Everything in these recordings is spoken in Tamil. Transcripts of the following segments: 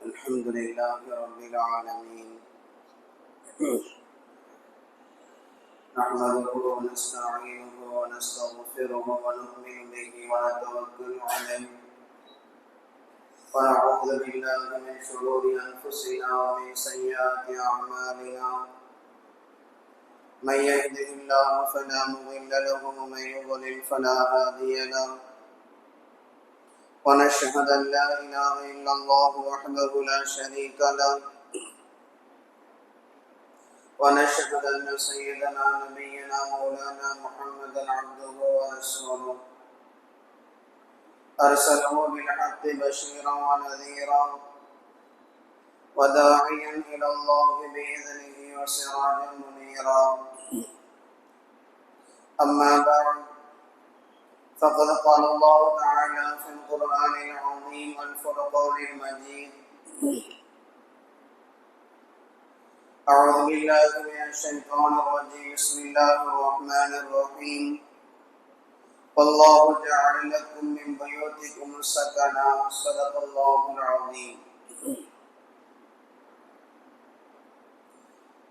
الحمد لله رب العالمين نحمده ونستعينه ونستغفره ونؤمن به ونتوكل عليه ونعوذ بالله من شرور أنفسنا ومن سيئات أعمالنا من يهده الله فلا مضل له ومن يضلل فلا هادي له ونشهد أن لا إله إلا الله وحده لا شريك له ونشهد أن سيدنا نبينا مولانا محمدا عبده ورسوله أرسله بالحق بشيرا ونذيرا وداعيا إلى الله بإذنه وسراجا منيرا أما بعد فقد قال الله تعالى في القرآن العظيم والفرقان المجيد أعوذ بالله من الشيطان الرجيم بسم الله الرحمن الرحيم والله جعل لكم من بيوتكم سكنا صدق الله العظيم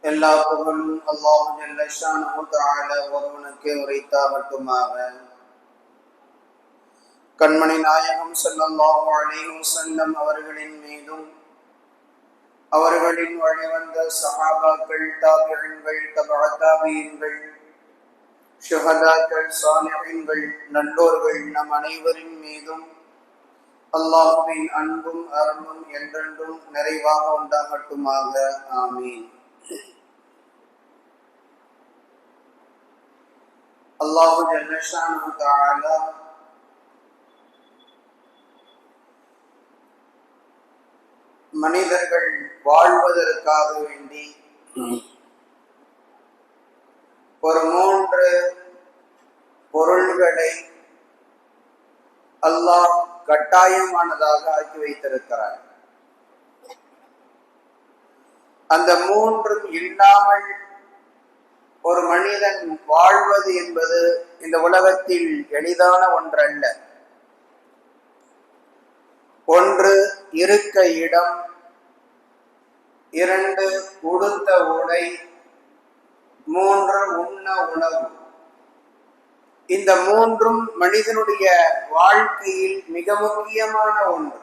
எல்லா புகழும் அல்லாஹ் ஜல்ல ஷானஹு தஆலா ஒருவனுக்கே உரைத்தாகட்டுமாக. கண்மணி நாயகம் ஸல்லல்லாஹு அலைஹி வஸல்லம் அவர்களின் மீதும் அவர்களின் வழிவந்த சஹாபாக்கள், தாபிஈன்கள், தபஅ தாபிஈன்கள், ஷுஹதாக்கள், சாலிஹீன்கள், நல்லோர்கள் நம் அனைவரின் மீதும் அல்லாஹ்வின் அன்பும் அருளும் என்றென்றும் நிறைவாக உண்டாகட்டுமாக. ஆமீன். அல்லாஹ் ஜல்ல ஷானஹு தஆலா மனிதர்கள் வாழ்வதற்காக வேண்டி ஒரு 3 பொருள்களை அல்லாஹ் கட்டாயமானதாக ஆக்கி வைத்திருக்கிறார். அந்த 3ம் இல்லாமல் ஒரு மனிதன் வாழ்வது என்பது இந்த உலகத்தில் எளிதான ஒன்றல்ல. 1 இருக்க இடம், 2 உடுத்த உடை, 3 உண்ண உணவு. இந்த 3ம் மனிதனுடைய வாழ்க்கையில் மிக முக்கியமான ஒன்று.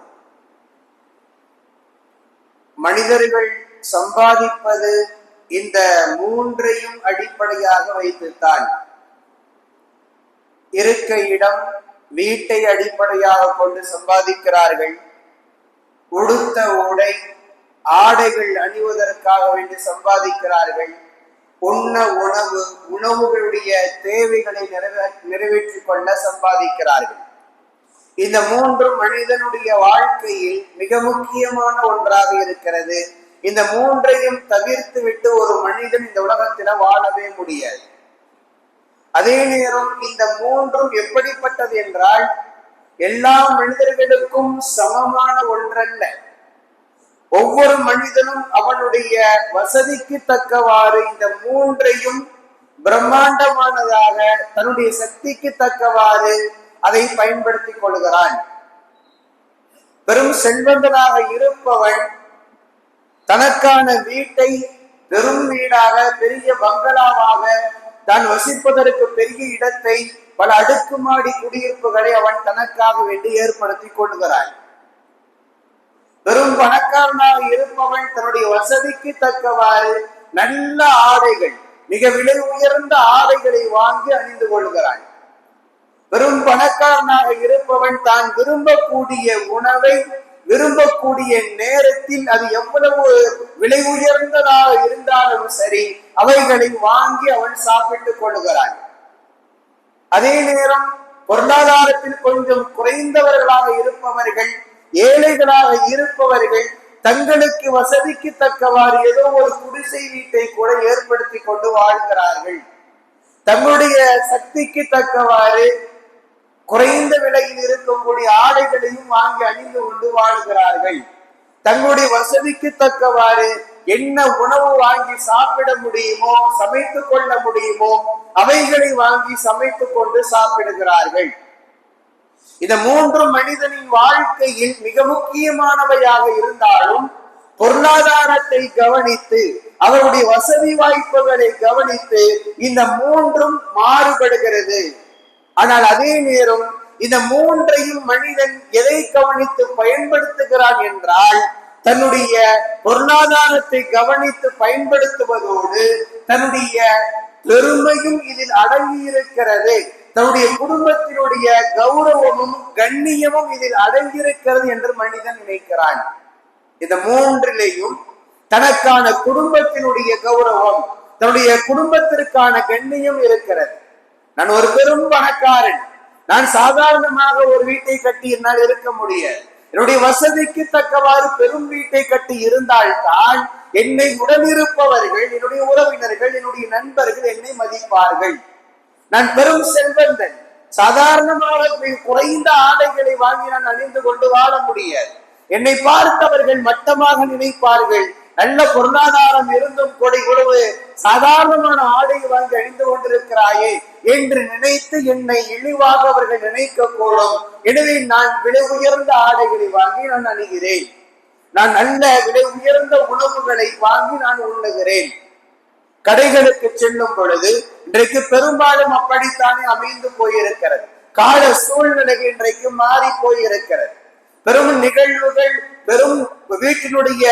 மனிதர்கள் சம்பாதிப்பது இந்த 3ஐயும் அடிப்படையாக வைத்துத்தான். இருக்க இடம், வீட்டை அடிப்படையாக கொண்டு சம்பாதிக்கிறார்கள். உடுத்த உடை, ஆடைகள் அணிவதற்காக வேண்டி சம்பாதிக்கிறார்கள். உண்ண உணவு, உணவுகளுடைய தேவைகளை நிறைவேற்றிக் கொள்ள சம்பாதிக்கிறார்கள். இந்த 3ம் மனிதனுடைய வாழ்க்கையில் மிக முக்கியமான ஒன்றாக இருக்கிறது. இந்த 3ஐயும் தவிர்த்து விட்டு ஒரு மனிதன் இந்த உலகத்தில வாழவே முடியாது. அதே நேரம் இந்த 3ம் எப்படிப்பட்டது என்றால் எல்லா மனிதர்களுக்கும் சமமான ஒன்றல்ல. ஒவ்வொரு மனிதனும் அவனுடைய வசதிக்கு தக்கவாறு இந்த 3ஐயும் பிரம்மாண்டமானதாக தன்னுடைய சக்திக்கு தக்கவாறு அதை பயன்படுத்திக் கொள்கிறான். பெரும் செல்வந்தனாக இருப்பவன் தனக்கான வீட்டை பெரும் வீடாக, பெரிய பங்களாவாக, தான் வசிப்பதற்கு பெரிய இடத்தை, பல அடுக்குமாடி குடியிருப்புகளை அவன் தனக்காக வேண்டி ஏற்படுத்தி கொள்கிறான். பெரும் பணக்காரனாக இருப்பவன் தன்னுடைய வசதிக்கு தக்கவாறு நல்ல ஆடைகள், மிக விலை உயர்ந்த ஆடைகளை வாங்கி அணிந்து கொள்கிறான். பெரும் பணக்காரனாக இருப்பவன் தான் விரும்பக்கூடிய உணவை விரும்பக்கூடிய நேரத்தில் அது எவ்வளவு விலை உயர்ந்ததாக இருந்தாலும் சரி அவைகளை வாங்கி அவன் சாப்பிட்டுக் கொள்கிறான். அதே நேரம் பொருளாதாரத்தில் கொஞ்சம் குறைந்தவர்களாக இருப்பவர்கள், ஏழைகளாக இருப்பவர்கள் தங்களுக்கு வசதிக்கு தக்கவாறு ஏதோ ஒரு குடிசை வீட்டை கூட ஏற்படுத்தி கொண்டு வாழ்கிறார்கள். தங்களுடைய சக்திக்கு தக்கவாறு குறைந்த விலையில் இருக்கக்கூடிய ஆடைகளையும் வாங்கி அணிந்து கொண்டு வாழ்கிறார்கள். தங்களுடைய வசதிக்கு தக்கவாறு என்ன உணவு வாங்கி சாப்பிட முடியுமோ, சமைத்துக் கொள்ள முடியுமோ அவைகளை வாங்கி சமைத்துக் கொண்டு சாப்பிடுகிறார்கள். இந்த மூன்றும் மனிதனின் வாழ்க்கையில் மிக முக்கியமானவையாக இருந்தாலும் பொருளாதாரத்தை கவனித்து அவருடைய வசதி வாய்ப்புகளை கவனித்து இந்த மூன்றும் மாறுபடுகிறது. ஆனால் அதே நேரம் இந்த மூன்றையும் மனிதன் எதை கவனித்து பயன்படுத்துகிறான் என்றால், தன்னுடைய பொருளாதாரத்தை கவனித்து பயன்படுத்துவதோடு தன்னுடைய பெருமையும் இதில் அடங்கி இருக்கிறது, தன்னுடைய குடும்பத்தினுடைய கௌரவமும் கண்ணியமும் இதில் அடங்கியிருக்கிறது என்று மனிதன் நினைக்கிறான். இந்த மூன்றிலேயும் தனக்கான குடும்பத்தினுடைய கௌரவம், தன்னுடைய குடும்பத்திற்கான கண்ணியம் இருக்கிறது. நான் ஒரு பெரும் பணக்காரன், நான் சாதாரணமாக ஒரு வீட்டை கட்டி என்னால் இருக்க முடியாது. என்னுடைய வசதிக்கு தக்கவாறு பெரும் வீட்டை கட்டி இருந்தால்தான் என்னை உடனிருப்பவர்கள், என்னுடைய உறவினர்கள், என்னுடைய நண்பர்கள் என்னை மதிப்பார்கள். நான் பெரும் செல்வந்தன், சாதாரணமாக குறைந்த ஆடைகளை வாங்கி நான் அணிந்து கொண்டு வாழ முடியாது. என்னை பார்த்தவர்கள் மட்டமாக நினைப்பார்கள். நல்ல பொருளாதாரம் இருந்தும் கூட இவ்வளவு சாதாரணமான ஆடை வாங்கி அணிந்து கொண்டிருக்கிறாயே என்று நினைத்து என்னை இழிவாக அவர்கள் நினைக்க கூடும். எனவே நான் விலை உயர்ந்த ஆடைகளை வாங்கி நான் அணிகிறேன், நான் நல்ல விலை உயர்ந்த உணவுகளை வாங்கி நான் உண்ணுகிறேன். கடைகளுக்கு செல்லும் பொழுது இன்றைக்கு பெரும்பாலும் அப்படித்தானே அமைந்து போயிருக்கிறது. கால சூழ்நிலை இன்றைக்கு மாறி போயிருக்கிறது. பெரும் நிகழ்வுகள், பெரும் வீட்டினுடைய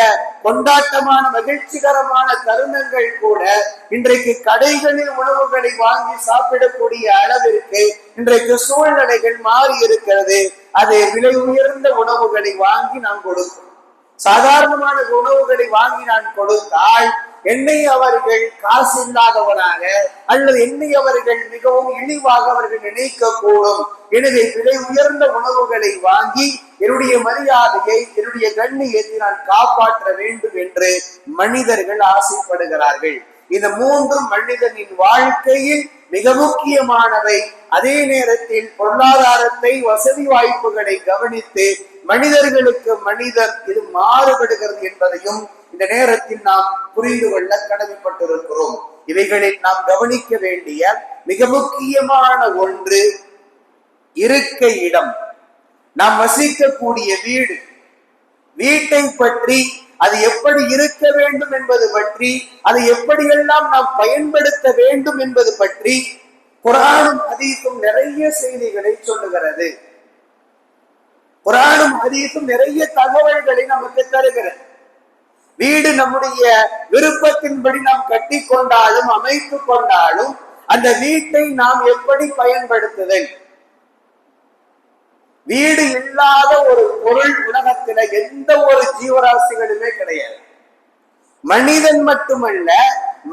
கொண்டாட்டமான மகிழ்ச்சிகரமான தருணங்கள் கூட இன்றைக்கு கடைகளில் உணவுகளை வாங்கி சாப்பிடக்கூடிய அளவிற்கு இன்றைக்கு சூழ்நிலைகள் மாறி இருக்கிறது. அதை விலை உயர்ந்த உணவுகளை வாங்கி நாம் கொடுக்கிறோம். சாதாரணமான உணவுகளை வாங்கி நான் கொடுத்தால் என்னை அவர்கள் காசு இல்லாதவனாக அல்லது என்னை அவர்கள் மிகவும் இழிவாக அவர்கள் நினைக்க கூடும். எனவே விலை உயர்ந்த உணவுகளை வாங்கி என்னுடைய மரியாதையை, என்னுடைய கண்ணியத்தை நான் காப்பாற்ற வேண்டும் என்று மனிதர்கள் ஆசைப்படுகிறார்கள். இந்த மூன்றும் மனிதனின் வாழ்க்கையில் மிக முக்கியமானவை. அதே நேரத்தில் பொருளாதாரத்தை, வசதி வாய்ப்புகளை கவனித்து மனிதர்களுக்கு மனிதர் இது மாறுபடுகிறது என்பதையும் இந்த நேரத்தில் நாம் புரிந்து கொள்ள கடமைப்பட்டிருக்கிறோம். இவைகளில் நாம் கவனிக்க வேண்டிய மிக முக்கியமான ஒன்று இருக்கை இடம். நாம் வசிக்கக்கூடிய வீடு, வீட்டை பற்றி, அது எப்படி இருக்க வேண்டும் என்பது பற்றி, அதை எப்படியெல்லாம் நாம் பயன்படுத்த வேண்டும் என்பது பற்றி குர்ஆனும் ஹதீஸும் நிறைய செய்திகளை சொல்லுகிறது. குர்ஆனும் ஹதீஸும் நிறைய தகவல்களை நமக்கு தருகிறது. வீடு நம்முடைய விருப்பத்தின்படி நாம் கட்டி கொண்டாலும் அமைத்து கொண்டாலும் அந்த வீட்டை நாம் எப்படி பயன்படுத்துதல், வீடு இல்லாத ஒரு பொருள் உலகத்தில எந்த ஒரு ஜீவராசிகளுமே கிடையாது. மனிதன் மட்டுமல்ல,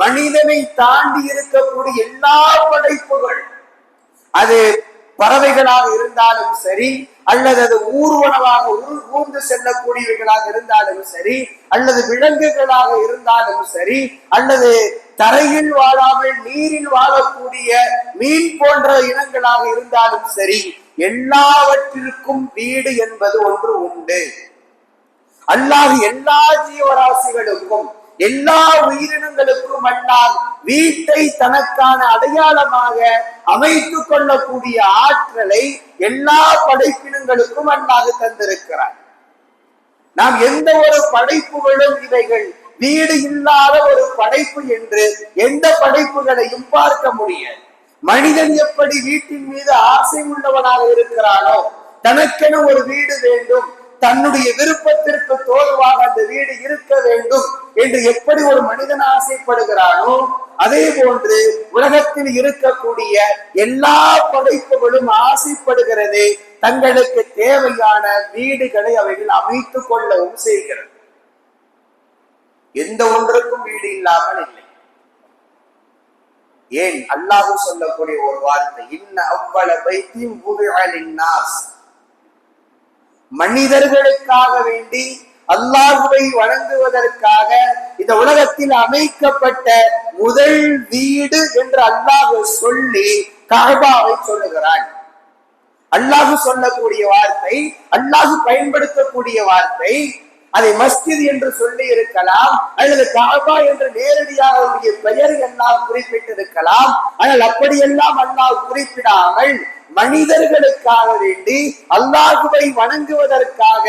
மனிதனை தாண்டி இருக்கக்கூடிய எல்லா படைப்புகள், அது பறவைகளாக இருந்தாலும் சரி, அல்லது அது ஊர்வனவாக ஊர்ந்து செல்லக்கூடியவைகளாக இருந்தாலும் சரி, அல்லது விலங்குகளாக இருந்தாலும் சரி, அல்லது தரையில் வாழாமல் நீரில் வாழக்கூடிய மீன் போன்ற இனங்களாக இருந்தாலும் சரி, எல்லாவற்றிற்கும் வீடு என்பது ஒன்று உண்டு. அல்லாஹ் எல்லா ஜீவராசிகளுக்கும், எல்லா உயிரினங்களுக்கும் அல்லாஹ் வீட்டை தனக்கான அடையாளமாக அமைத்துக் கொள்ளக்கூடிய ஆற்றலை எல்லா படைப்பினங்களுக்கும் அல்லாஹ் தந்திருக்கிறார். நாம் எந்த ஒரு படைப்புகளும் இவைகள் வீடு இல்லாத ஒரு படைப்பு என்று எந்த படைப்புகளையும் பார்க்க முடியாது. மனிதன் எப்படி வீட்டின் மீது ஆசை உள்ளவனாக இருக்கிறானோ, தனக்கென ஒரு வீடு வேண்டும், தன்னுடைய விருப்பத்திற்கு தோதுவாக அந்த வீடு இருக்க வேண்டும் என்று எப்படி ஒரு மனிதன் ஆசைப்படுகிறானோ, அதே போன்று உலகத்தில் இருக்கக்கூடிய எல்லா படைப்புகளும் ஆசைப்படுகிறது தங்களுக்கு தேவையான வீடுகளை அவைகள் அமைத்துக் கொள்ளவும் செய்கிறது. எந்த ஒன்றுக்கும் வீடு இல்லாமல் இல்லை. ஏன் அல்லாஹ் சொல்லக்கூடிய ஒரு வார்த்தை, இன்ன அவ்வள பைத்தின் வுதிஅ லின்னாஸ், மனிதர்களுக்காக வேண்டி அல்லாஹ்வை வணங்குவதற்காக இந்த உலகத்தில் அமைக்கப்பட்ட முதல் வீடு என்று அல்லாஹ் சொல்லி கஅபாவை சொல்லுகிறான். அல்லாஹ் சொல்லக்கூடிய வார்த்தை, அல்லாஹ் பயன்படுத்தக்கூடிய வார்த்தை, அதை மஸ்ஜித் என்று சொல்லி இருக்கலாம், அல்லது கஅபா என்று நேரடியாக அவருடைய பெயர் எல்லாம் குறிப்பிட்டிருக்கலாம். ஆனால் அப்படியெல்லாம் அல்லாஹ் குறிப்பிடாமல் மனிதர்களுக்காக வேண்டி அல்லாஹுவை வணங்குவதற்காக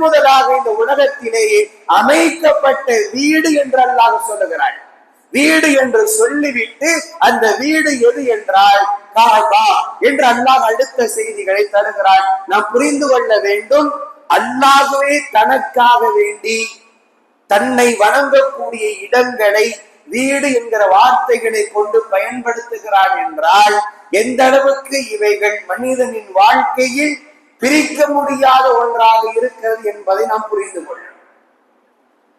முதலாக இந்த உலகத்திலேயே அமைக்கப்பட்ட வீடு என்று அல்லாஹ் சொல்லுகிறார். வீடு என்று சொல்லிவிட்டு அந்த வீடு எது என்றால் காபா என்று அல்லாஹ் அடுத்த செய்திகளை தருகிறார். நாம் புரிந்து கொள்ள வேண்டும், அல்லாஹுவே தனக்காக வேண்டி தன்னை வணங்கக்கூடிய இடங்களை வீடு என்கிற வார்த்தைகளை கொண்டு பயன்படுத்துகிறார் என்றால் எந்த அளவுக்கு இவைகள் மனிதனின் வாழ்க்கையில் பிரிக்க முடியாத ஒன்றாக இருக்கிறது என்பதை நாம் புரிந்து கொள்ளணும்.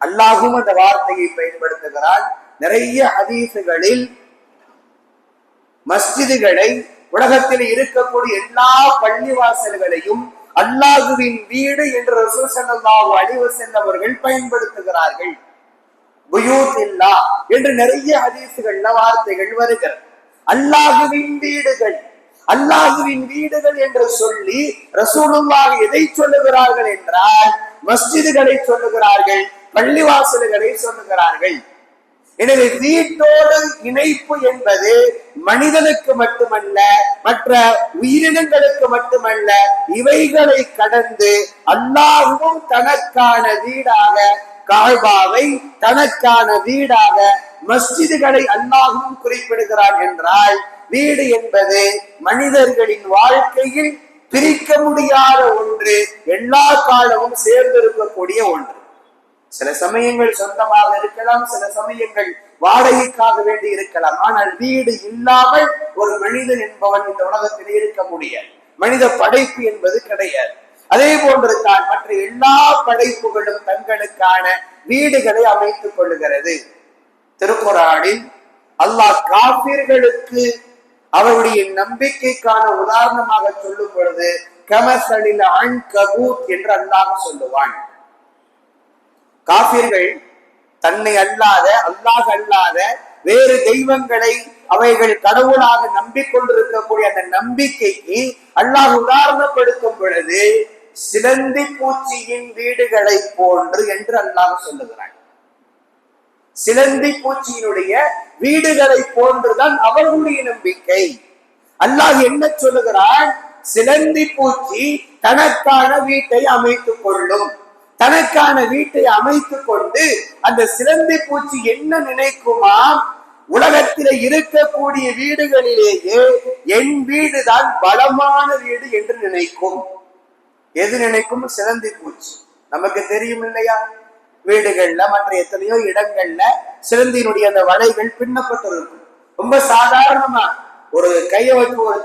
அல்லாஹும் அந்த வார்த்தையை பயன்படுத்துகிறார். நிறைய ஹதீசுகளில் மஸ்ஜிதுகளை, உலகத்தில் இருக்கக்கூடிய எல்லா பள்ளிவாசல்களையும் அல்லாஹுவின் வீடு என்று ரசூல் ஸல்லல்லாஹு அலைஹி வஸல்லம் அவர்கள் பயன்படுத்துகிறார்கள். புயூத்தில்லா என்று நிறைய ஹதீசுகள்ல வார்த்தைகள் வருகிறது. அல்லாஹுவின் வீடுகள், அல்லாஹுவின் வீடுகள் என்று சொல்லி ரசூலுல்லாஹ் எதை சொல்லுகிறார்கள் என்றால் மஸ்ஜிதுகளை சொல்லுகிறார்கள், பள்ளிவாசல்களை சொல்லுகிறார்கள். எனவே வீட்டோடு இணைப்பு என்பது மனிதனுக்கு மட்டுமல்ல, மற்ற உயிரினங்களுக்கு மட்டுமல்ல, இவைகளை கடந்து அல்லாஹ்வும் தனக்கான வீடாக காபாவை, தனக்கான வீடாக மஸ்ஜிதுகளை அல்லாஹ்வும் குறிப்பிடுகிறார் என்றால் வீடு என்பது மனிதர்களின் வாழ்க்கையில் பிரிக்க முடியாத ஒன்று, எல்லா காலமும் சேர்ந்திருக்கக்கூடிய ஒன்று. சில சமயங்கள் சொந்தமாக இருக்கலாம், சில சமயங்கள் வாடகைக்காக வேண்டி இருக்கலாம். ஆனால் வீடு இல்லாமல் ஒரு மனிதன் என்பவன் இந்த உலகத்தில் இருக்க முடியாது. மனித படைப்பு என்பது கிடையாது. அதே போன்று தான் மற்ற எல்லா படைப்புகளும் தங்களுக்கான வீடுகளை அமைத்துக் கொள்ளுகிறது. திருக்குர்ஆனில் அல்லாஹ் காஃபிர்களுக்கு அவருடைய நம்பிக்கைக்கான உதாரணமாக சொல்லும் பொழுது கமஸலில் அன்கபூத் என்று அல்லாஹ் சொல்லுவான். காஃபிர்கள் தன்னை அல்லாத, அல்லாஹ் அல்லாத வேறு தெய்வங்களை அவைகள் கடவுளாக நம்பிக்கொண்டிருக்கக்கூடிய அந்த நம்பிக்கைக்கு அல்லாஹ் உதாரணப்படுத்தும் பொழுது சிலந்தி பூச்சியின் வீடுகளை போன்று என்று அல்லாஹ் சொல்லுகிறான். சிலந்தி பூச்சியினுடைய வீடுகளை போன்றுதான் அவர்களுடைய நம்பிக்கை. அல்லாஹ் என்ன சொல்லுகிறான்? சிலந்தி பூச்சி தனக்கான வீட்டை அமைத்துக் கொள்ளும். தனக்கான வீட்டை அமைத்துக் கொண்டு அந்த சிலந்தி பூச்சி என்ன நினைக்குமாம், உலகத்திலே இருக்கக்கூடிய வீடுகளிலேயே என் வீடுதான் பலமான வீடு என்று நினைக்கும். எது நினைக்கும்? சிலந்தி பூச்சி. நமக்கு தெரியும் இல்லையா, வீடுகள்ல மற்ற எத்தனையோ இடங்கள்ல சிலந்தியினுடைய அந்த வலைகள் பின்னப்பட்டிருக்கும். ரொம்ப சாதாரணமா ஒரு கையை வச்சு ஒரு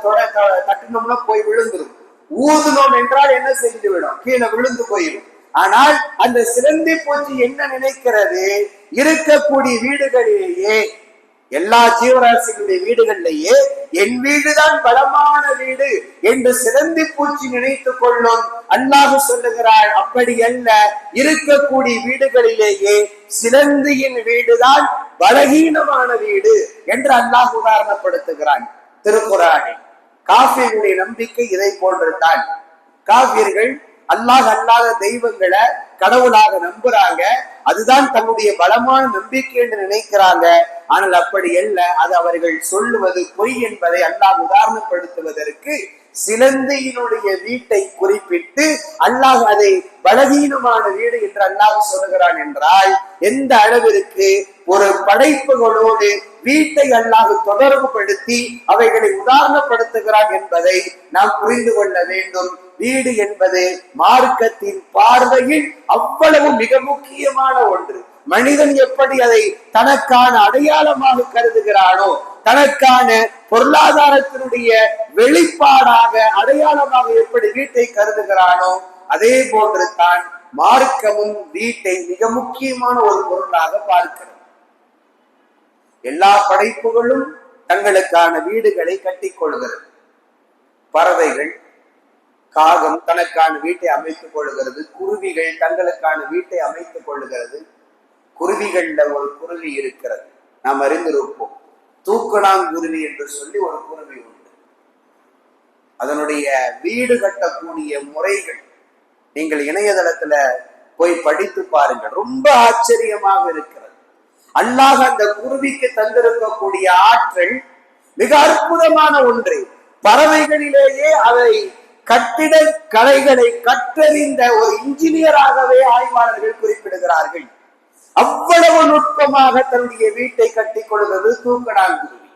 தட்டினோம்னா போய் விழுந்துரும். ஊதுனோம் என்றால் என்ன செஞ்சு விடும்? கீழே விழுந்து போயிடும். ஆனால் அந்த சிலந்தி பூச்சி என்ன நினைக்கிறது? இருக்கக்கூடிய வீடுகளிலேயே, எல்லா ஜீவராசிகளுடைய வீடுகளிலேயே என் வீடுதான் பலமான வீடு என்று சிலந்தி பூச்சி நினைத்துக் கொள்ளும். அல்லாஹ் சொல்லுகிறார், அப்படி அல்ல, இருக்கக்கூடிய வீடுகளிலேயே சிலந்தியின் வீடுதான் பலகீனமான வீடு என்று அல்லாஹ் உதாரணப்படுத்துகிறான் திருக்குர்ஆனில். காஃபிர்களுடைய நம்பிக்கை இதை போன்றுதான். காஃபிர்கள் அல்லாஹ் அல்லாத தெய்வங்களை கடவுளாக நம்புறாங்க. அதுதான் தன்னுடைய பலமான நம்பிக்கை என்று நினைக்கிறாங்க. ஆனால் அப்படி அல்ல, அது அவர்கள் சொல்லுவது பொய் என்பதை அல்லாஹ் உதாரணப்படுத்துவதற்கு சிலந்தியினுடைய வீட்டை குறிப்பிட்டு அல்லாஹ் அதை பலவீனமான வீடு என்று அல்லாஹ் சொல்லுகிறான் என்றால் எந்த அளவிற்கு ஒரு படைப்புகளோடு வீட்டை அல்லாஹ் தொடர்பு படுத்தி அவைகளை உதாரணப்படுத்துகிறான் என்பதை நாம் புரிந்து கொள்ள வேண்டும். வீடு என்பது மார்க்கத்தின் பார்வையில் அவ்வளவு மிக முக்கியமான ஒன்று. மனிதன் எப்படி அதை தனக்கான அடையாளமாக கருதுகிறானோ, தனக்கான பொருளாதாரத்தினுடைய வெளிப்பாடாக அடையாளமாக எப்படி வீட்டை கருதுகிறானோ, அதே போன்று தான் மார்க்கமும் வீட்டை மிக முக்கியமான ஒரு பொருளாக பார்க்கிறது. எல்லா படைப்புகளும் தங்களுக்கான வீடுகளை கட்டிக் கொள்கிறது. பறவைகள், காகம் தனக்கான வீட்டை அமைத்துக் கொள்கிறது. குருவிகள் தங்களுக்கான வீட்டை அமைத்துக் கொள்கிறது. குருவிகள்ல ஒரு குருவி இருக்கிறது, நாம் அறிந்திருப்போம். தூக்கணாங்குருவி என்று சொல்லி ஒரு குருவி உண்டு. அதனுடைய வீடு கட்டக்கூடிய முறைகள் நீங்கள் இணையதளத்துல போய் படித்து பாருங்கள், ரொம்ப ஆச்சரியமாக இருக்கிறது. அல்லாஹ் அந்த குருவிக்கு தந்திருக்கக்கூடிய ஆற்றல் மிக அற்புதமான ஒன்று. பறவைகளிலேயே அதை கட்டிட கலைகளை கற்றறிந்த ஒரு இன்ஜினியராகவே ஆய்வாளர்கள் குறிப்பிடுகிறார்கள். அவ்வளவு நுட்பமாக தன்னுடைய வீட்டை கட்டிக் கொள்வது தூக்கணாங்குருவி.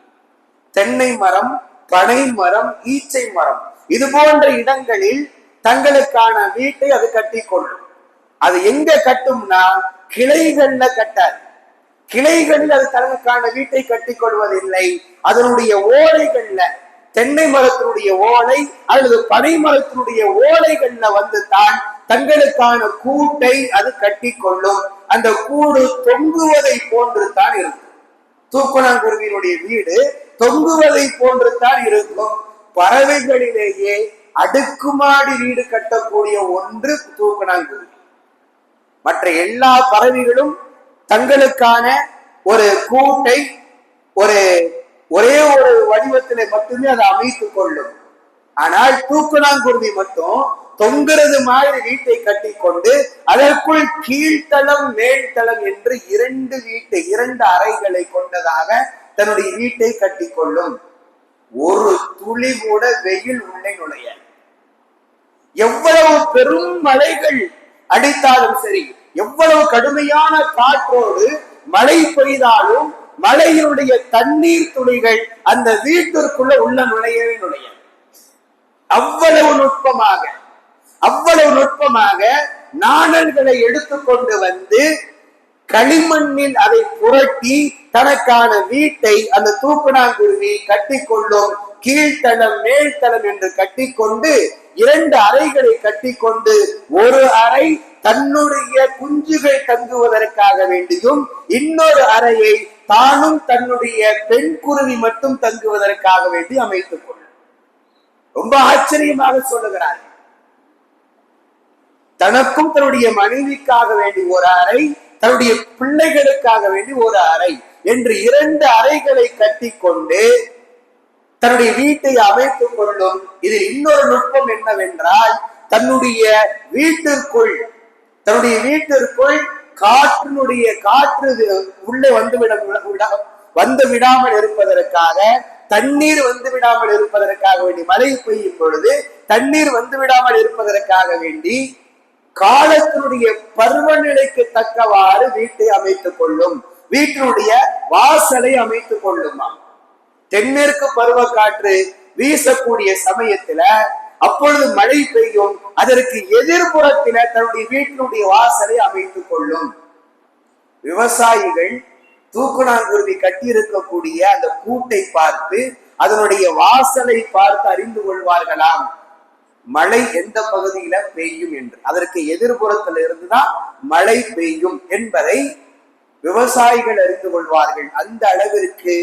தென்னை மரம், பனை மரம், ஈச்சை மரம் இது போன்ற இடங்களில் தங்களுக்கான வீட்டை அது கட்டிக்கொள்ளும். அது எங்க கட்டும்னா கிளைகள்ல கட்டாது. கிளைகளில் அது தனக்கான வீட்டை கட்டிக் கொள்வதில்லை. அதனுடைய ஓலைகள்ல, தென்னை மரத்தினுடைய ஓலை அல்லது பனை மரத்தினுடைய ஓலைகள்ல வந்து தான் தங்களுக்கான கூட்டை அது கட்டி கொள்ளும். அந்த கூடு தொங்குவதை போன்று தான் இருக்கும். தூக்கணாங்குருவியினுடைய வீடு தொங்குவதை போன்று தான் இருக்கும். பறவைகளிலேயே அடுக்குமாடி வீடு கட்டக்கூடிய ஒன்று தூக்கணாங்குருவி. மற்ற எல்லா பறவைகளும் தங்களுக்கான ஒரு கூட்டை ஒரே ஒரு வடிவத்திலே மட்டுமே அதை அமைத்துக் கொள்ளும். ஆனால் தூக்கணாங்குருவி மட்டும் தொங்குறது மாதிரி வீட்டை கட்டி கொண்டு அதற்குள் கீழ்த்தளம் மேல்தளம் என்று இரண்டு அறைகளை கொண்டதாக தன்னுடைய வீட்டை கட்டி கொள்ளும். ஒரு துளி கூட வெயில் உள்ளே நுழைய. எவ்வளவு பெரும் மழைகள் அடித்தாலும் சரி, எவ்வளவு கடுமையான காற்றோடு மழை பெய்தாலும் மழையினுடைய தண்ணீர் துளிகள் அந்த வீட்டிற்குள்ள உள்ள நுழையவே நுழைய. அவ்வளவு நுட்பமாக நாணல்களை எடுத்துக்கொண்டு வந்து களிமண்ணில் அதை புரட்டி தனக்கான வீட்டை அந்த தூக்கணாங்குருவி கட்டிக்கொள்ளும். கீழ்த்தளம் மேல்தளம் என்று கட்டிக்கொண்டு 2 அறைகளை கட்டிக்கொண்டு ஒரு அறை தன்னுடைய குஞ்சுகள் தங்குவதற்காக வேண்டியும் இன்னொரு அறையை தானும் தன்னுடைய பெண் குருவி மட்டும் தங்குவதற்காக வேண்டி அமைத்துக் கொள்ளும். ரொம்ப ஆச்சரியமாக சொல்லுகிறார். தனக்கும் தன்னுடைய மனைவிக்காக வேண்டி ஒரு அறை, தன்னுடைய பிள்ளைகளுக்காக வேண்டி ஒரு அறை என்று 2 அறைகளை கட்டி கொண்டு தன்னுடைய வீட்டை அமைத்துக் கொள்ளும். இதில் இன்னொரு நுட்பம் என்னவென்றால், தன்னுடைய வீட்டிற்குள் காற்று உள்ளே வந்து விடாமல் இருப்பதற்காக, தண்ணீர் வந்து விடாமல் இருப்பதற்காக வேண்டி, மழை பெய்யும் பொழுது தண்ணீர் வந்து விடாமல் இருப்பதற்காக வேண்டி காலத்தினுடைய பருவநிலைக்கு தக்கவாறு வீட்டை அமைத்துக் கொள்ளும். வீட்டினுடைய வாசலை அமைத்துக் கொள்ளுமா. தென்மேற்கு பருவ காற்று வீசக்கூடிய சமயத்துல அப்பொழுது மழை பெய்யும். அதற்கு எதிர்புறத்தில தன்னுடைய வீட்டினுடைய வாசலை அமைத்துக் கொள்ளும். விவசாயிகள் தூக்கணாங்குருவி கட்டி இருக்கக்கூடிய அந்த கூட்டை பார்த்து அதனுடைய வாசலை பார்த்து அறிந்து கொள்வார்களாம் மழை எந்த பகுதியில பெய்யும் என்று. அதற்கு எதிர்புறத்தில் இருந்துதான் மழை பெய்யும் என்பதை விவசாயிகள் அறிந்து கொள்வார்கள். அந்த அளவிற்கு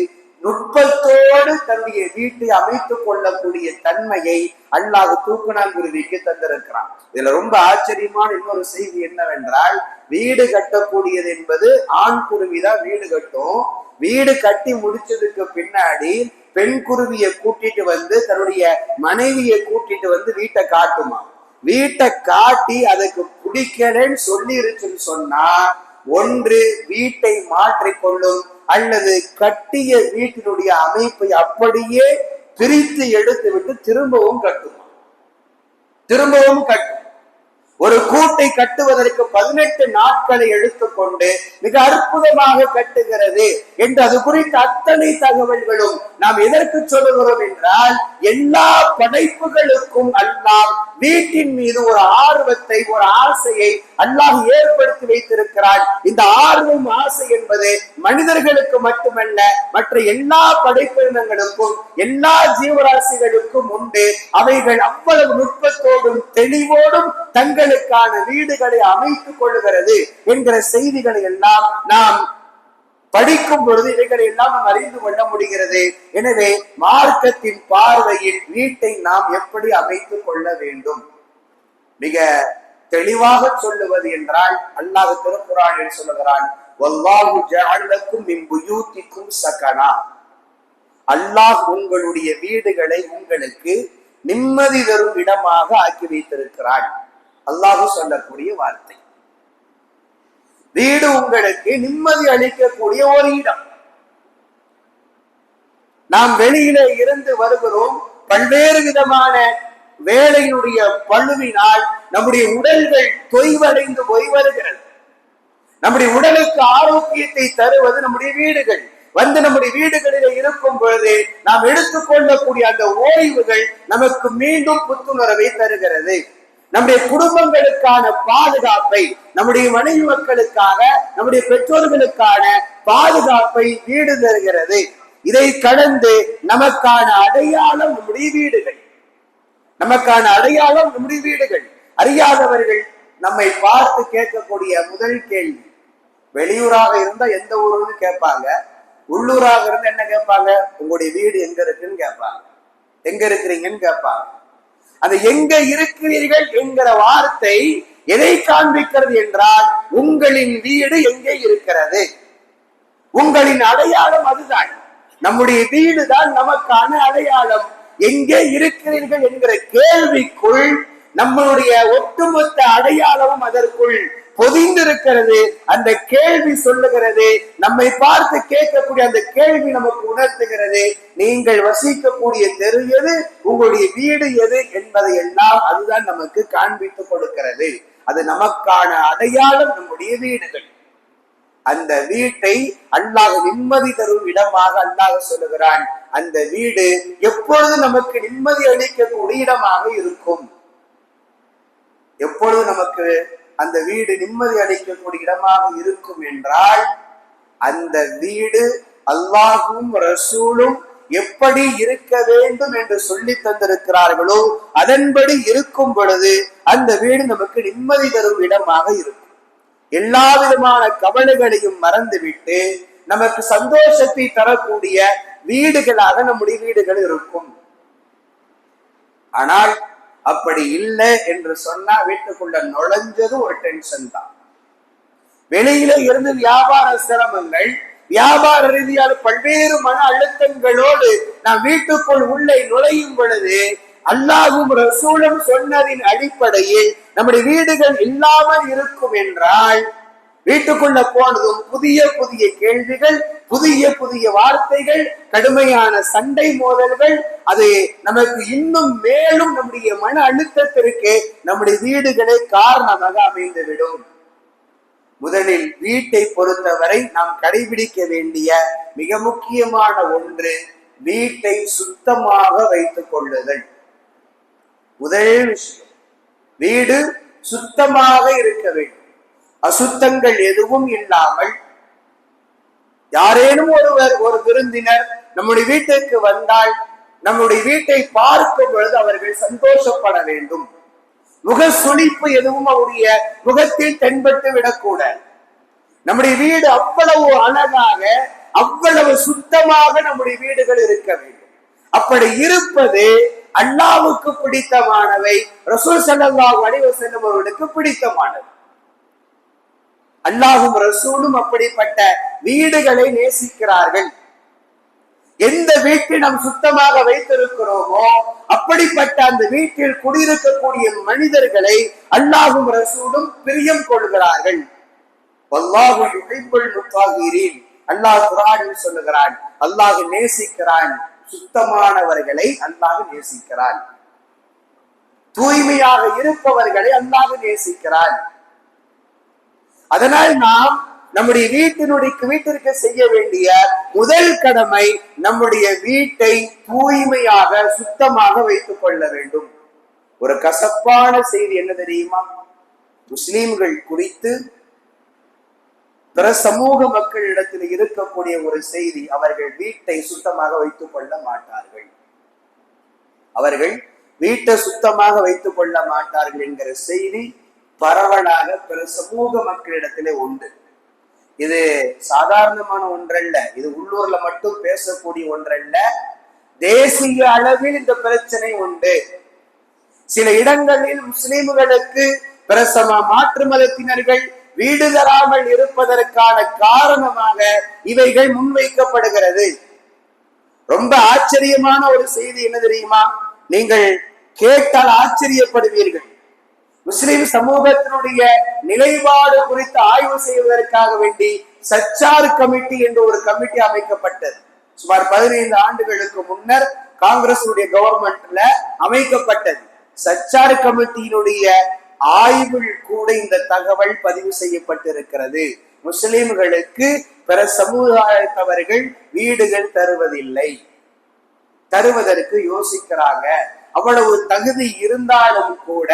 நுட்பத்தோடு தன்னுடைய வீட்டை அமைத்துக் கொள்ளக்கூடிய தன்மையை அல்லாஹ் தூக்கணாங்குருவிக்கு தந்திருக்கிறான். இதுல ரொம்ப ஆச்சரியமான இன்னொரு செய்தி என்னவென்றால், வீடு கட்டக்கூடியது என்பது ஆண் குருவிதான் வீடு கட்டும். வீடு கட்டி முடிச்சதுக்கு பின்னாடி பெண் குருவியை கூட்டிட்டு வந்து தன்னுடைய மனைவியை கூட்டிட்டு வந்து வீட்டை காட்டுமா. வீட்டை காட்டி அதுக்கு பிடிக்கலன்னு சொல்லி இருக்குன்னு சொன்னா ஒன்று வீட்டை மாற்றிக்கொள்ளும், அல்லது கட்டிய வீட்டினுடைய அமைப்பை அப்படியே பிரித்து எடுத்து விட்டு திரும்பவும் கட்டும். ஒரு கூட்டை கட்டுவதற்கு 18 நாட்களை எடுத்துக்கொண்டு மிக அற்புதமாக கட்டுகிறது என்று அது குறித்த அத்தனை தகவல்களும் நாம் எதற்கு சொல்லுகிறோம் என்றால், எல்லா படைப்புகளுக்கும் அல்லாஹ் வீட்டின் மீது ஒரு ஆர்வத்தை, ஒரு ஆசையை அல்லாஹ் ஏற்படுத்தி வைத்திருக்கிறார். இந்த ஆர்வம், ஆசை என்பது மனிதர்களுக்கு மட்டுமல்ல, மற்ற எல்லா படைப்பினங்களுக்கும் எல்லா ஜீவராசிகளுக்கும் உண்டு. அவைகள் அவ்வளவு நுட்பத்தோடும் தெளிவோடும் தங்களுக்கான வீடுகளை அமைத்துக் கொள்கிறது என்கிற செய்திகளை எல்லாம் நாம் படிக்கும் பொழுது இவைகளை எல்லாம் நாம் அறிந்து கொள்ள முடிகிறது. எனவே மார்க்கத்தின் பார்வையில் வீட்டை நாம் எப்படி அமைத்துக் கொள்ள வேண்டும்? மிக தெளிவாக சொல்லுவது என்றால், அல்லாஹ் திருக்குர்ஆனில் சொல்லுகிறான், வல்லாஹு ஜஅலக்கும் மின் புயூத்திக்கும் சகனா. அல்லாஹ் உங்களுடைய வீடுகளை உங்களுக்கு நிம்மதி தரும் இடமாக ஆக்கி வைத்திருக்கிறான். அல்லாஹ் சொல்லக்கூடிய வார்த்தை. வீடு உங்களுக்கு நிம்மதி அளிக்கக்கூடிய ஒரு இடம். நாம் வெளியில இருந்து வருகிறோம், பல்வேறு விதமான வேலையினுடைய பழுவினால் நம்முடைய உடல்கள் தொய்வடைந்து போய் வருகிறது. நம்முடைய உடலுக்கு ஆரோக்கியத்தை தருவது நம்முடைய வீடுகள். நம்முடைய வீடுகளில் இருக்கும் பொழுது நாம் எடுத்துக்கொள்ளக்கூடிய அந்த ஓய்வுகள் நமக்கு மீண்டும் புத்துணர்வை தருகிறது. நம்முடைய குடும்பங்களுக்கான பாதுகாப்பை, நம்முடைய மனைவி மக்களுக்காக, நம்முடைய பெற்றோர்களுக்கான பாதுகாப்பை வீடு தருகிறது. இதை கடந்து நமக்கான அடையாளம் நம்முடைய வீடுகள். அறியாதவர்கள் நம்மை பார்த்து கேட்கக்கூடிய முதல் கேள்வி, வெளியூராக இருந்தா எந்த ஊருன்னு கேட்பாங்க, உள்ளூராக இருந்தா என்ன கேட்பாங்க, உங்களுடைய வீடு எங்க இருக்குன்னு கேட்பாங்க, எங்க இருக்கிறீங்கன்னு கேட்பாங்க. அந்த எங்க இருக்கிறீர்கள் என்கிற வார்த்தை எதை காண்பிக்கிறது என்றால், உங்களின் வீடு எங்கே இருக்கிறது, உங்களின் அடையாளம் அதுதான். நம்முடைய வீடு தான் நமக்கான அடையாளம். எங்கே இருக்கிறீர்கள் என்கிற கேள்விக்குள் நம்மளுடைய ஒட்டுமொத்த அடையாளமும் அதற்குள் பொதிந்திருக்கிறது. அந்த கேள்வி சொல்லுகிறது, நம்மை பார்த்து கேட்கக்கூடிய அந்த கேள்வி நமக்கு உணர்த்துகிறது, நீங்கள் வசிக்கக்கூடிய தெரு எது, உங்களுடைய வீடு எது என்பதை எல்லாம் அதுதான் நமக்கு காண்பித்துக் கொடுக்கிறது. அது நமக்கான அடையாளம், நம்முடைய வீடுகள். அந்த வீட்டை அல்லாஹ் நிம்மதி தரும் இடமாக அல்லாஹ் சொல்லுகிறான். அந்த வீடு எப்பொழுது நமக்கு நிம்மதி அளிக்கக்கூடிய இடமாக இருக்கும். எப்பொழுது நமக்கு அந்த வீடு நிம்மதி அளிக்கக்கூடிய இடமாக இருக்கும் என்றால், அந்த வீடு அல்லாஹும் ரசூலும் எப்படி இருக்க வேண்டும் என்று சொல்லி தந்திருக்கிறார்களோ அதன்படி இருக்கும் பொழுது அந்த வீடு நமக்கு நிம்மதி தரும் இடமாக இருக்கும். எல்லா விதமான கவலைகளையும் மறந்துவிட்டு நமக்கு சந்தோஷத்தை தரக்கூடிய வீடுகளாக நம்முடைய வீடுகள் இருக்கும். ஆனால் அப்படி இல்லை என்று சொன்னா வீட்டுக்குள்ள நுழைஞ்சது ஒரு டென்ஷன் தான். வெளியில இருந்து வியாபார சிரமங்கள், வியாபார ரீதியான பல்வேறு மன அழுத்தங்களோடு நாம் வீட்டுக்குள் உள்ளே நுழையும் பொழுது அல்லாஹ்வும் ரசூலும் சொன்னதின் அடிப்படையில் நம்முடைய வீடுகள் இல்லாமல் இருக்கும் என்றால், வீட்டுக்குள்ள போனதும் புதிய புதிய கேள்விகள், புதிய புதிய வார்த்தைகள், கடுமையான சண்டை மோதல்கள், அது நமக்கு இன்னும் மேலும் நம்முடைய மன அழுத்தத்திற்கு நம்முடைய வீடுகளே காரணமாக அமைந்துவிடும். முதலில் வீட்டை பொறுத்தவரை நாம் கடைபிடிக்க வேண்டிய மிக முக்கியமான ஒன்று, வீட்டை சுத்தமாக வைத்துக் கொள்ளுதல். முதல் விஷயம், வீடு சுத்தமாக இருக்க வேண்டும். அசுத்தங்கள் எதுவும் இல்லாமல், யாரேனும் ஒரு விருந்தினர் நம்முடைய வீட்டுக்கு வந்தால் நம்முடைய வீட்டை பார்க்கும் பொழுது அவர்கள் சந்தோஷப்பட வேண்டும். முக சுளிப்பு எதுவும் அவருடைய முகத்தில் தென்பட்டு விடக்கூடாது. நம்முடைய வீடு அவ்வளவு அழகாக, அவ்வளவு சுத்தமாக நம்முடைய வீடுகள் இருக்க வேண்டும். அப்படி இருப்பது அல்லாஹ்வுக்கு பிடித்தமானவை, ரசூல் ஸல்லல்லாஹு அலைஹி வஸல்லம் அவர்களுக்கு பிடித்தமானது. அல்லாஹ்வும் ரசூலும் அப்படிப்பட்ட வீடுகளை நேசிக்கிறார்கள். எந்த வீட்டை நாம் சுத்தமாக வைத்திருக்கிறோமோ அப்படிப்பட்ட அந்த வீட்டில் குடியிருக்கக்கூடிய மனிதர்களை அல்லாஹ்வும் ரசூலும் பிரியம் கொள்கிறார்கள். வல்லாஹு யுஹிப்புல் முத்தஹிரீன், அல்லாஹ் குர்ஆனில் சொல்லுகிறான், அல்லாஹ் நேசிக்கிறான் சுத்தமானவர்களை, அல்லாஹ் நேசிக்கிறான் தூய்மையாக இருப்பவர்களை, அல்லாஹ் நேசிக்கிறான். அதனால் நாம் நம்முடைய வீட்டிற்கு செய்ய வேண்டிய முதல் கடமை, நம்முடைய வீட்டை தூய்மையாக சுத்தமாக வைத்துக் கொள்ள வேண்டும். ஒரு கசப்பான செய்தி என்ன தெரியுமா? முஸ்லிம்கள் குறித்து பிற சமூக மக்களிடத்தில் இருக்கக்கூடிய ஒரு செய்தி, அவர்கள் வீட்டை சுத்தமாக வைத்துக் கொள்ள மாட்டார்கள். அவர்கள் வீட்டை சுத்தமாக வைத்துக் கொள்ள மாட்டார்கள் என்கிற செய்தி பரவலாக பிற சமூக மக்களிடத்திலே உண்டு. இது சாதாரணமான ஒன்றல்ல, இது உள்ளூர்ல மட்டும் பேசக்கூடிய ஒன்றல்ல, தேசிய அளவில் இந்த பிரச்சனை உண்டு. சில இடங்களில் முஸ்லிம்களுக்கு பிரசம மாற்று மதத்தினர்கள் வீடு தராமல் இருப்பதற்கான காரணமாக இவைகள் முன்வைக்கப்படுகிறது. ரொம்ப ஆச்சரியமான ஒரு செய்தி என்ன தெரியுமா? நீங்கள் கேட்டால் ஆச்சரியப்படுவீர்கள். முஸ்லிம் சமூகத்தினுடைய நிலைப்பாடு குறித்து ஆய்வு செய்வதற்காக வேண்டி சச்சார் கமிட்டி என்ற ஒரு கமிட்டி அமைக்கப்பட்டது. சுமார் 15 ஆண்டுகளுக்கு முன்னர் காங்கிரஸ் கவர்மெண்ட்ல அமைக்கப்பட்டது. சச்சார் கமிட்டியினுடைய ஆய்வில் கூட இந்த தகவல் பதிவு செய்யப்பட்டிருக்கிறது. முஸ்லிம்களுக்கு பிற சமுதாயத்தவர்கள் வீடுகள் தருவதில்லை, தருவதற்கு யோசிக்கிறாங்க. அவ்வளவு தகுதி இருந்தாலும் கூட,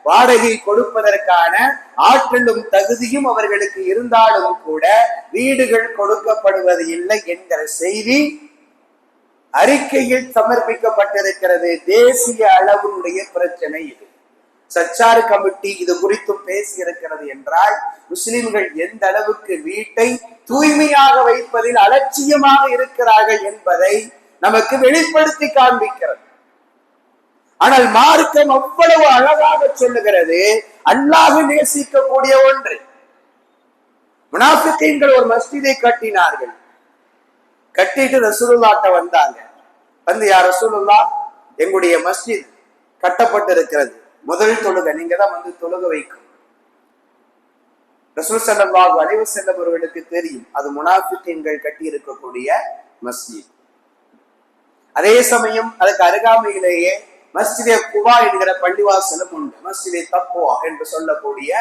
வாடகை கொடுப்பதற்கான ஆற்றலும் தகுதியும் அவர்களுக்கு இருந்தாலும் கூட வீடுகள் கொடுக்கப்படுவது இல்லை என்கிற செய்தி அறிக்கையில் சமர்ப்பிக்கப்பட்டிருக்கிறது. தேசிய அளவினுடைய பிரச்சனை இது. சச்சார் கமிட்டி இது குறித்தும் பேசி இருக்கிறது என்றால், முஸ்லிம்கள் எந்த அளவுக்கு வீட்டை தூய்மையாக வைப்பதில் அலட்சியமாக இருக்கிறார்கள் என்பதை நமக்கு வெளிப்படுத்தி காண்பிக்கிறது. ஆனால் மார்க்கம் அவ்வளவு அழகாக சொல்லுகிறது, அல்லாஹ் நேசிக்கக்கூடிய ஒன்று. முனாஃபிகீன்கள் ஒரு மஸ்ஜிதை கட்டினார்கள். கட்டிட்டு ரசூலுல்லாஹ்ட்ட வந்தாங்க. வந்து, யா ரசூலுல்லாஹ், எங்களுடைய மஸ்ஜித் கட்டப்பட்டிருக்கிறது, முதல் தொழுகை நீங்க தான் வந்து தொழுக வைக்கும். ரசூல் ஸல்லல்லாஹு அலைஹி வஸல்லம் அவர்களுக்கு தெரியும் அது முனாஃபிகீன்கள் கட்டி இருக்கக்கூடிய மஸ்ஜித். அதே சமயம் அதுக்கு அருகாமையிலேயே மஸ்ஜிதே குபா என்கிற பள்ளிவாசலும் உண்டு. மஸ்ஜிதே தக்வா என்று சொல்லக்கூடிய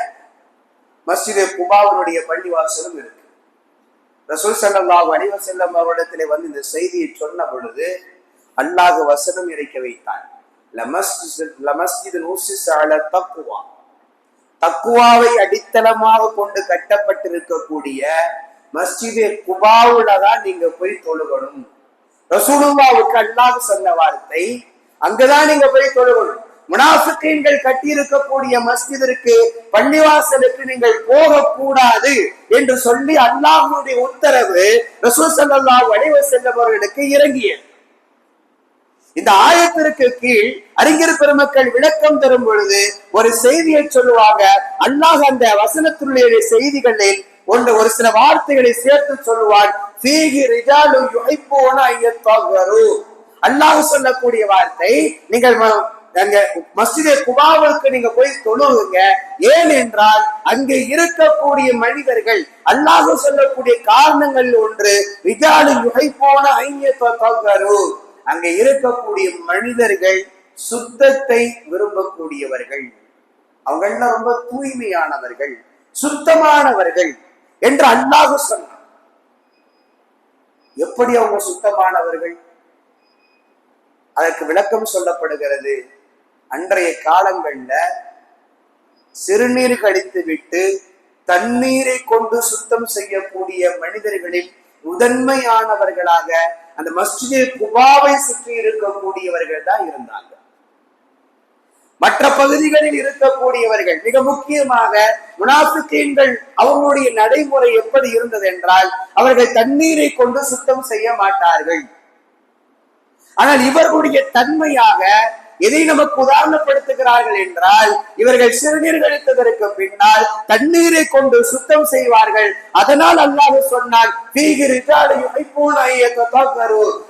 மஸ்ஜிதே குபாவினுடைய பள்ளிவாசலும் இருக்கு. ரசூல் ஸல்லல்லாஹு அலைஹி வஸல்லம் அவரிடத்திலே வந்து இந்த செய்தியை சொன்ன பொழுது அல்லாஹ் வசனம் இறக்க வைத்தான். தக்குவாவை அடித்தளமாக கொண்டு கட்டப்பட்டிருக்கக்கூடிய மஸ்ஜிதே குபாவுல தான் நீங்க போய் தொழுகணும். ரசூலுல்லாஹ்வுக்கு அல்லாஹ் சொன்ன வார்த்தை, அங்கதான் நீங்க போய் தொழுகணும். முனாஃபிகீன்கள் கட்டி இருக்கக்கூடிய மஸ்ஜிதிற்கு, பள்ளிவாசலுக்கு நீங்கள் போகக்கூடாது என்று சொல்லி அல்லாஹ்வுடைய உத்தரவு ரசூல் ஸல்லல்லாஹு அலைஹி வஸல்லம் அவர்களுக்கு இறங்கியது. இந்த ஆயத்திற்கு கீழ் அறிஞர் பெருமக்கள் விளக்கம் தரும் பொழுது ஒரு செய்தியை சொல்லுவாங்க. அல்லாஹ் அந்த வசனத்தினுடைய செய்திகளில் ஒரு சில வார்த்தைகளை சேர்த்து சொல்லுவான். அல்லாஹ் சொல்லக்கூடிய வார்த்தை, நீங்கள் மஸ்ஜிதே குபாவுக்கு நீங்க போய் தொழுவுங்க. ஏன் என்றால் அங்கே இருக்கக்கூடிய மனிதர்கள், அல்லாஹ் சொல்லக்கூடிய காரணங்கள் ஒன்று, ரிஜாலு யுஹிப்பூன ஐயத்தகரு, அங்கே இருக்கக்கூடிய மனிதர்கள் சுத்தத்தை விரும்பக்கூடியவர்கள், அவங்க எல்லாம் ரொம்ப தூய்மையானவர்கள், சுத்தமானவர்கள் என்று அல்லாஹ் சொன்னார். எப்படி அவங்க சுத்தமானவர்கள்? அதற்கு விளக்கம் சொல்லப்படுகிறது. அன்றைய காலங்கள்ல சிறுநீர் கழித்து விட்டு தண்ணீரை கொண்டு சுத்தம் செய்யக்கூடிய மனிதர்களில் முதன்மையானவர்களாக அந்த மஸ்ஜிதே குபாவை சுற்றி இருக்கக்கூடியவர்கள் தான் இருந்தாங்க. மற்ற பகுதிகளில் இருக்கக்கூடியவர்கள், மிக முக்கியமாக முனாஃபிகீன்கள், அவங்களுடைய நடைமுறை எப்படி இருந்தது என்றால், அவர்கள் தண்ணீரை கொண்டு சுத்தம் செய்ய மாட்டார்கள். ஆனால் இவர்களுடைய தன்மையாக எதை நமக்கு உதாரணப்படுத்துகிறார்கள் என்றால், இவர்கள் சிறுநீர் கழித்ததற்கு பின்னால் தண்ணீரை கொண்டு சுத்தம் செய்வார்கள். அதனால் அல்லாஹ் சொன்னான்,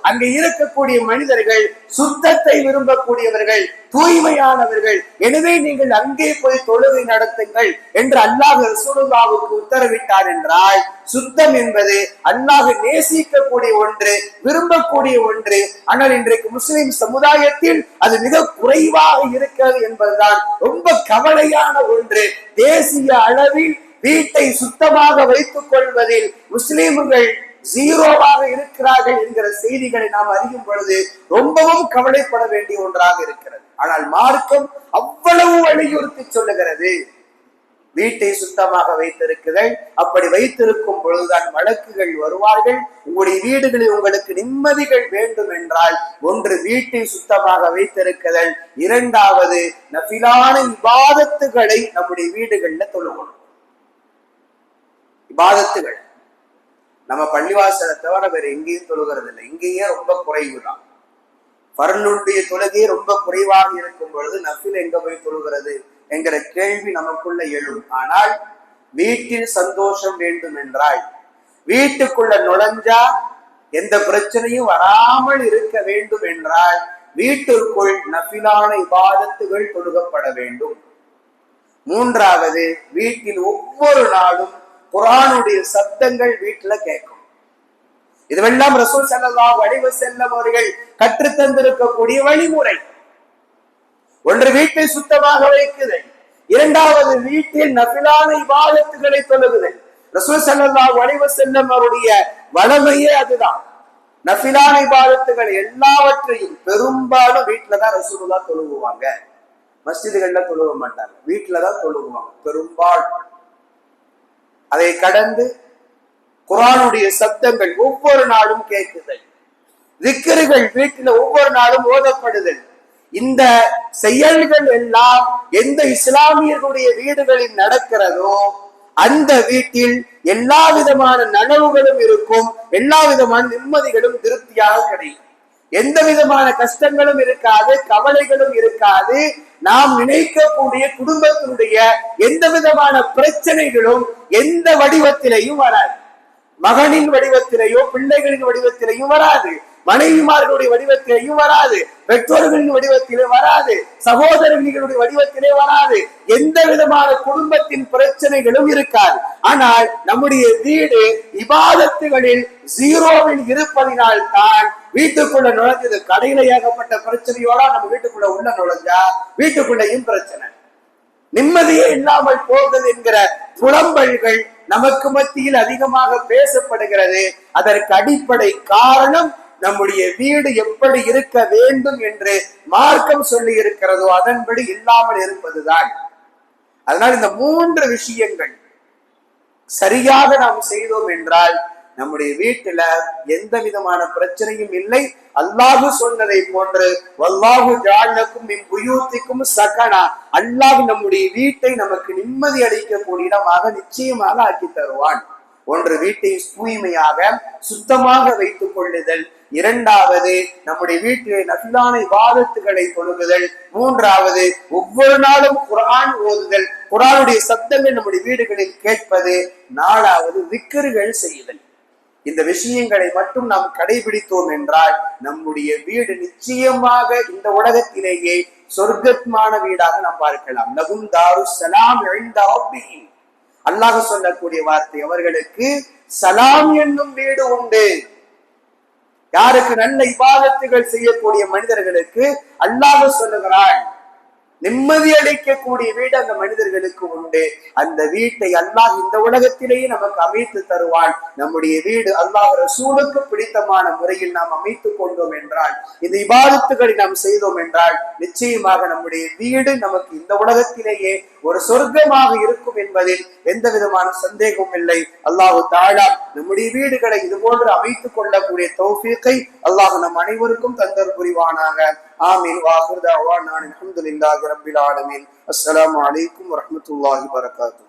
அங்கே இருக்கக்கூடிய மனிதர்கள் சுத்தத்தை விரும்பக்கூடியவர்கள், தூய்மையானவர்கள், எனவே நீங்கள் அங்கே போய் தொழுகை நடத்துங்கள் என்று அல்லாஹ் ரசூலுல்லாஹ்வுக்கு உத்தரவிட்டார் என்றால், சுத்தம் என்பது அல்லாஹ் நேசிக்கக்கூடிய ஒன்று, விரும்பக்கூடிய ஒன்று. ஆனால் இன்றைக்கு முஸ்லிம் சமுதாயத்தில் அது மிக குறைவாக இருக்கிறது என்பதுதான் ரொம்ப கவலையான ஒன்று. தேசிய அளவில் வீட்டை சுத்தமாக வைத்துக் கொள்வதில் முஸ்லிம்கள் ஜீரோவாக இருக்கிறார்கள் என்கிற செய்திகளை நாம் அறியும் பொழுது ரொம்பவும் கவலைப்பட வேண்டிய ஒன்றாக இருக்கிறது. ஆனால் மார்க்கம் அவ்வளவு வலியுறுத்தி சொல்லுகிறது, வீட்டை சுத்தமாக வைத்திருக்குதல். அப்படி வைத்திருக்கும் பொழுதுதான் வழக்குகள் வருவார்கள். உங்களுடைய வீடுகளில் உங்களுக்கு நிம்மதிகள் வேண்டும் என்றால், ஒன்று வீட்டை சுத்தமாக வைத்திருக்குதல், இரண்டாவது நஃபிலான இபாதத்துகளை நம்முடைய வீடுகள்ல தொழுகணும். இபாதத்துகள் நம்ம பள்ளிவாசலை தவிர வேற எங்கேயும் தொழுகிறது இல்லை. இங்கேயே ரொம்ப குறைவுதான். பரலுடைய தொழுகையே ரொம்ப குறைவாக இருக்கும் பொழுது நஃபில் எங்க போய் தொழுகிறது என்கிற கேள்வி நமக்குள்ள எழும். ஆனால் வீட்டில் சந்தோஷம் வேண்டும் என்றால், வீட்டுக்குள்ள நுழைஞ்சா எந்த பிரச்சனையும் வராமல் இருக்க வேண்டும் என்றால், வீட்டிற்குள் நஃபிலான இபாதத்துகள் தொழுகப்பட வேண்டும். மூன்றாவது, வீட்டில் ஒவ்வொரு நாளும் குர்ஆனுடைய சப்தங்கள் வீட்டுல கேட்கும். இதுவெல்லாம் ரசூல் ஸல்லல்லாஹு அலைஹி வஸல்லம் அவர்கள் கற்றுத் தந்திருக்கக்கூடிய வழிமுறை. ஒன்று, வீட்டை சுத்தமாக வைக்குதல். இரண்டாவது, வீட்டில் நஃபிலான இபாதத்துகளை தொழுகுதல். ரசூல் ஸல்லல்லாஹு அலைஹி வஸல்லம் அவருடைய வளமையே அதுதான். நஃபிலான இபாதத்துகள் எல்லாவற்றையும் பெரும்பாலும் வீட்டுலதான் ரசூலுல்லாஹ் தொழுகுவாங்க. மஸ்ஜிதுகள்ல தொழுக மாட்டாங்க, வீட்டுலதான் தொழுகுவாங்க பெரும்பாலும். அதை கடந்து குர்ஆனுடைய சப்தங்கள் ஒவ்வொரு நாளும் கேட்குதல், திக்ருகள் வீட்டில ஒவ்வொரு நாளும் ஓதப்படுதல். இந்த செயல்கள் எல்லாம் எந்த இஸ்லாமியர்களுடைய வீடுகளில் நடக்கிறதோ அந்த வீட்டில் எல்லா விதமான நனவுகளும் இருக்கும், எல்லா விதமான நிம்மதிகளும் திருப்தியாக கிடைக்கும். எந்த விதமான கஷ்டங்களும் இருக்காது, கவலைகளும் இருக்காது. நாம் நினைக்கக்கூடிய குடும்பத்தினுடைய எந்த விதமான பிரச்சனைகளும் எந்த வடிவத்திலையும் வராது. மகனின் வடிவத்திலேயோ பிள்ளைகளின் வடிவத்திலேயும் வராது, மனைவிமார்களுடைய வடிவத்திலேயும் வராது, பெற்றோர்களின் வடிவத்திலே வராது, சகோதரர்களுடைய வடிவத்திலே வராது. எந்த விதமான குடும்பத்தின் பிரச்சனைகளும் இருக்காது. ஆனால் நம்முடைய வீடு இபாதத்துகளில் ஜீரோவில் இருப்பதினால் தான் வீட்டுக்குள்ள நுழைஞ்சது. கடையில ஏகப்பட்ட பிரச்சனையோட நம்ம வீட்டுக்குள்ள உள்ள நுழைஞ்சா வீட்டுக்குள்ளேயும் பிரச்சனை, நிம்மதியே இல்லாமல் போகுது என்கிற புலம்பல்கள் நமக்கு மத்தியில் அதிகமாக பேசப்படுகிறது. அதற்கு அடிப்படை காரணம் நம்முடைய வீடு எப்படி இருக்க வேண்டும் என்று மார்க்கம் சொல்லி இருக்கிறதோ அதன்படி இல்லாமல் இருப்பதுதான். அதனால் இந்த 3 விஷயங்கள் சரியாக நாம் செய்தோம் என்றால் நம்முடைய வீட்டுல எந்த விதமான பிரச்சனையும் இல்லை. அல்லாஹ் சொன்னதை போன்று வல்லாஹு ஜஅலக்கும் மின் புயூத்திக்கும் சகனா, அல்லாஹ் நம்முடைய வீட்டை நமக்கு நிம்மதி அளிக்கக்கூடிய இடமாக நிச்சயமாக ஆக்கி தருவான். ஒன்று, வீட்டை தூய்மையாக சுத்தமாக வைத்துக் கொள்ளுதல். இரண்டாவது, நம்முடைய வீட்டிலே நஃபிலான இபாதத்துகளை தொழுகுதல். மூன்றாவது, ஒவ்வொரு நாளும் குர்ஆன் ஓதுதல், குர்ஆனுடைய சப்தங்கள் நம்முடைய வீடுகளில் கேட்பது. நாலாவது, திக்ருகள் செய்யுதல். இந்த விஷயங்களை மட்டும் நாம் கடைபிடித்தோம் என்றால் நம்முடைய வீடு நிச்சயமாக இந்த உலகத்திலேயே சொர்க்கமான வீடாக நாம் பார்க்கலாம். லகும் தாருஸ் ஸலாம் இன்த ரப்பிஹிம், அல்லாஹ் சொல்லக்கூடிய வார்த்தை, அவர்களுக்கு சலாம் என்னும் வீடு உண்டு. யாருக்கு? நல்ல இபாதத்துகள் செய்யக்கூடிய மனிதர்களுக்கு அல்லாஹ் சொல்லுகிறான், நிம்மதி அளிக்கக்கூடிய வீடு அந்த மனிதர்களுக்கு உண்டு. அந்த வீட்டை அல்லாஹ் இந்த உலகத்திலேயே நமக்கு அமைத்து தருவான். நம்முடைய வீடு அல்லாஹ் ரசூலுக்கு பிடித்தமான முறையில் நாம் அமைத்துக் கொண்டோம் என்றால், இந்த இபாதத்துகளை நாம் செய்தோம் என்றால் நிச்சயமாக நம்முடைய வீடு நமக்கு இந்த உலகத்திலேயே ஒரு சொர்க்கமாக இருக்கும் என்பதில் எந்த விதமான சந்தேகமும் இல்லை. அல்லாஹு தஆலா நம்முடைய வீடுகளை இது போன்று அமைத்துக் கொள்ளக்கூடிய தௌஃபீக்கை அல்லாஹ் நம் அனைவருக்கும் தந்தர் புரிவானாக. ஆமீன். வாஹிர் தஅவானா அல்ஹம்துலில்லாஹி ரப்பில் ஆலமீன். அஸ்ஸலாமு அலைக்கும் வரஹ்மத்துல்லாஹி வபரகாத்துஹு.